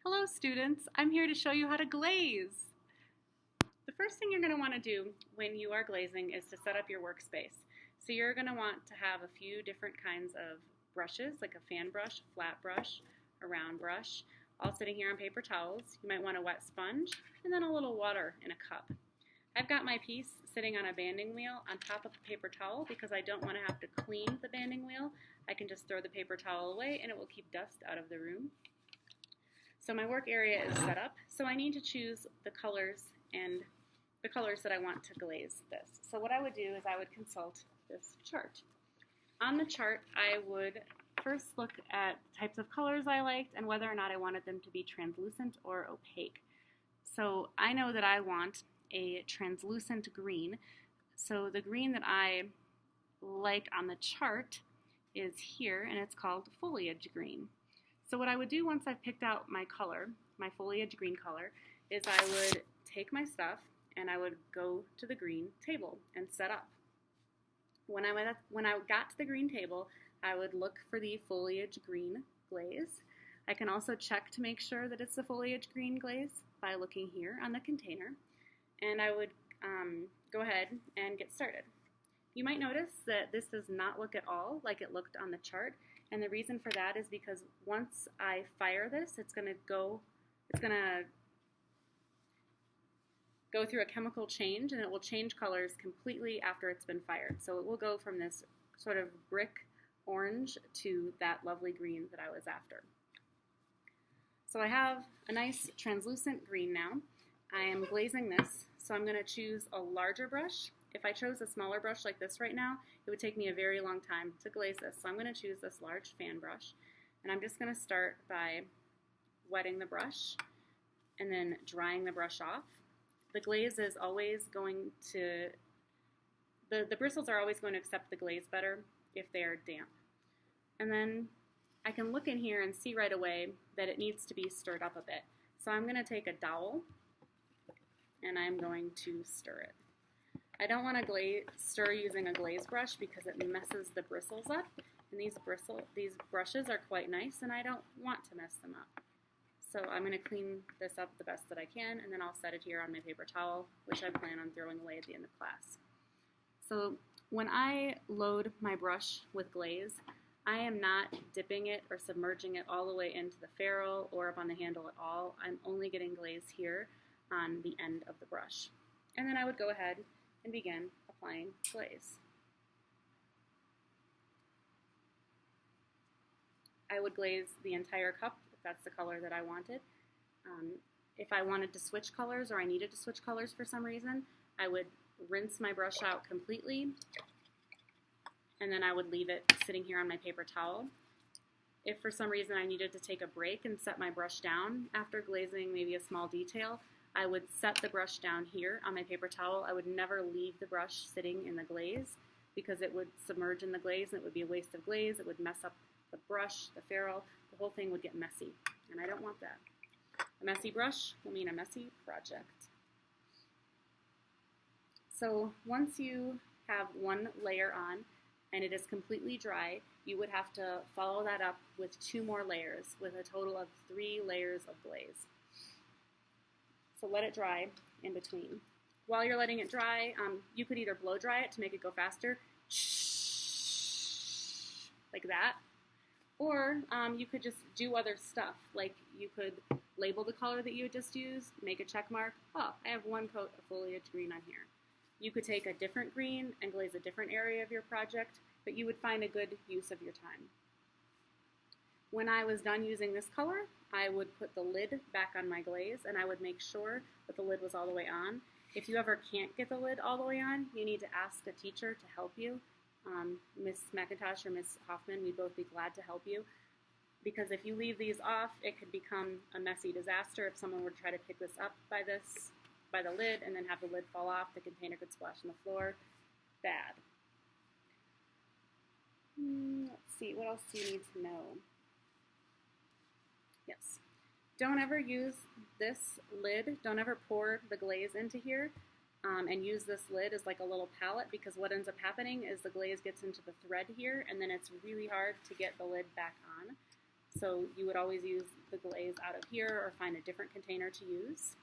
Hello students, I'm here to show you how to glaze. The first thing you're going to want to do when you are glazing is to set up your workspace. So you're going to want to have a few different kinds of brushes, like a fan brush, flat brush, a round brush, all sitting here on paper towels. You might want a wet sponge and then a little water in a cup. I've got my piece sitting on a banding wheel on top of a paper towel because I don't want to have to clean the banding wheel. I can just throw the paper towel away and it will keep dust out of the room. So my work area is set up, so I need to choose the colors that I want to glaze this. So what I would do is I would consult this chart. On the chart, I would first look at types of colors I liked and whether or not I wanted them to be translucent or opaque. So I know that I want a translucent green. So the green that I like on the chart is here, and it's called Foliage green. So what I would do once I've picked out my color, my foliage green color, is I would take my stuff and I would go to the green table and set up. When I got to the green table, I would look for the foliage green glaze. I can also check to make sure that it's the foliage green glaze by looking here on the container. And I would go ahead and get started. You might notice that this does not look at all like it looked on the chart. And the reason for that is because once I fire this, it's going to go through a chemical change, and it will change colors completely after it's been fired. So it will go from this sort of brick orange to that lovely green that I was after. So I have a nice translucent green now. I am glazing this, so I'm going to choose a larger brush. If I chose a smaller brush like this right now, it would take me a very long time to glaze this. So I'm going to choose this large fan brush, and I'm just going to start by wetting the brush and then drying the brush off. The glaze is always going to, the bristles are always going to accept the glaze better if they are damp. And then I can look in here and see right away that it needs to be stirred up a bit. So I'm going to take a dowel and I'm going to stir it. I don't want to stir using a glaze brush because it messes the bristles up, and these brushes are quite nice and I don't want to mess them up. So I'm going to clean this up the best that I can, and then I'll set it here on my paper towel, which I plan on throwing away at the end of class. So when I load my brush with glaze, I am not dipping it or submerging it all the way into the ferrule or up on the handle at all. I'm only getting glaze here on the end of the brush. And then I would go ahead and begin applying glaze. I would glaze the entire cup if that's the color that I wanted. If I wanted to switch colors or I needed to switch colors for some reason, I would rinse my brush out completely and then I would leave it sitting here on my paper towel. If for some reason I needed to take a break and set my brush down after glazing maybe a small detail, I would set the brush down here on my paper towel. I would never leave the brush sitting in the glaze because it would submerge in the glaze and it would be a waste of glaze. It would mess up the brush, the ferrule, the whole thing would get messy, and I don't want that. A messy brush will mean a messy project. So once you have one layer on and it is completely dry, you would have to follow that up with 2 more layers with a total of 3 layers of glaze. So let it dry in between. While you're letting it dry, you could either blow dry it to make it go faster, like that, or you could just do other stuff. Like you could label the color that you just used, make a check mark. Oh, I have 1 coat of foliage green on here. You could take a different green and glaze a different area of your project, but you would find a good use of your time. When I was done using this color, I would put the lid back on my glaze and I would make sure that the lid was all the way on. If you ever can't get the lid all the way on, you need to ask a teacher to help you. Miss McIntosh or Miss Hoffman, we'd both be glad to help you. Because if you leave these off, it could become a messy disaster. If someone were to try to pick this up by the lid and then have the lid fall off, the container could splash on the floor. Bad. Let's see, what else do you need to know? Yes. Don't ever use this lid. Don't ever pour the glaze into here and use this lid as like a little palette, because what ends up happening is the glaze gets into the thread here and then it's really hard to get the lid back on. So you would always use the glaze out of here or find a different container to use.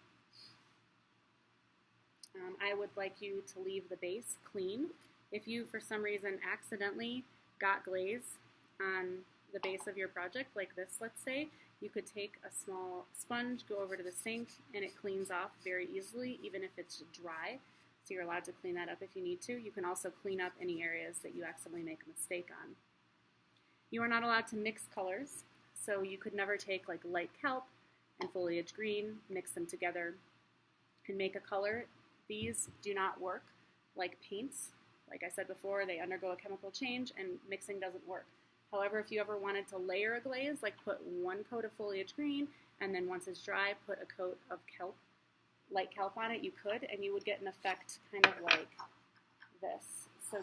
I would like you to leave the base clean. If you, for some reason, accidentally got glaze on the base of your project, like this, let's say, you could take a small sponge, go over to the sink, and it cleans off very easily, even if it's dry. So you're allowed to clean that up if you need to. You can also clean up any areas that you accidentally make a mistake on. You are not allowed to mix colors, so you could never take like light kelp and foliage green, mix them together, and make a color. These do not work like paints. Like I said before, they undergo a chemical change and mixing doesn't work. However, if you ever wanted to layer a glaze, like put one coat of foliage green, and then once it's dry, put a coat of kelp, light kelp on it, you could, and you would get an effect kind of like this. So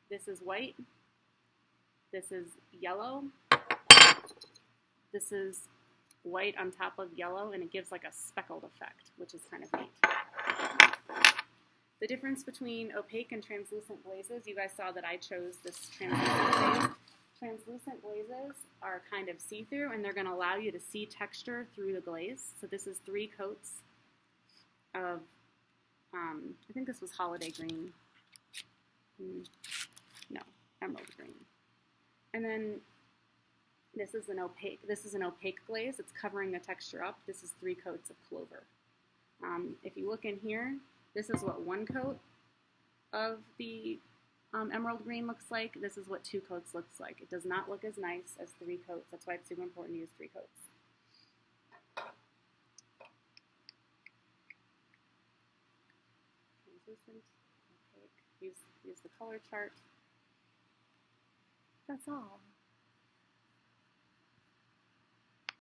this is white, this is yellow, this is white on top of yellow, and it gives like a speckled effect, which is kind of neat. The difference between opaque and translucent glazes, you guys saw that I chose this translucent glaze. Translucent glazes are kind of see-through, and they're going to allow you to see texture through the glaze. So this is 3 coats of, I think this was holiday green. No, emerald green. And then this is an opaque glaze. It's covering the texture up. This is 3 coats of clover. If you look in here, this is what 1 coat of the emerald green looks like. This is what 2 coats looks like. It does not look as nice as 3 coats. That's why it's super important to use 3 coats. Translucent, opaque. Use the color chart. That's all.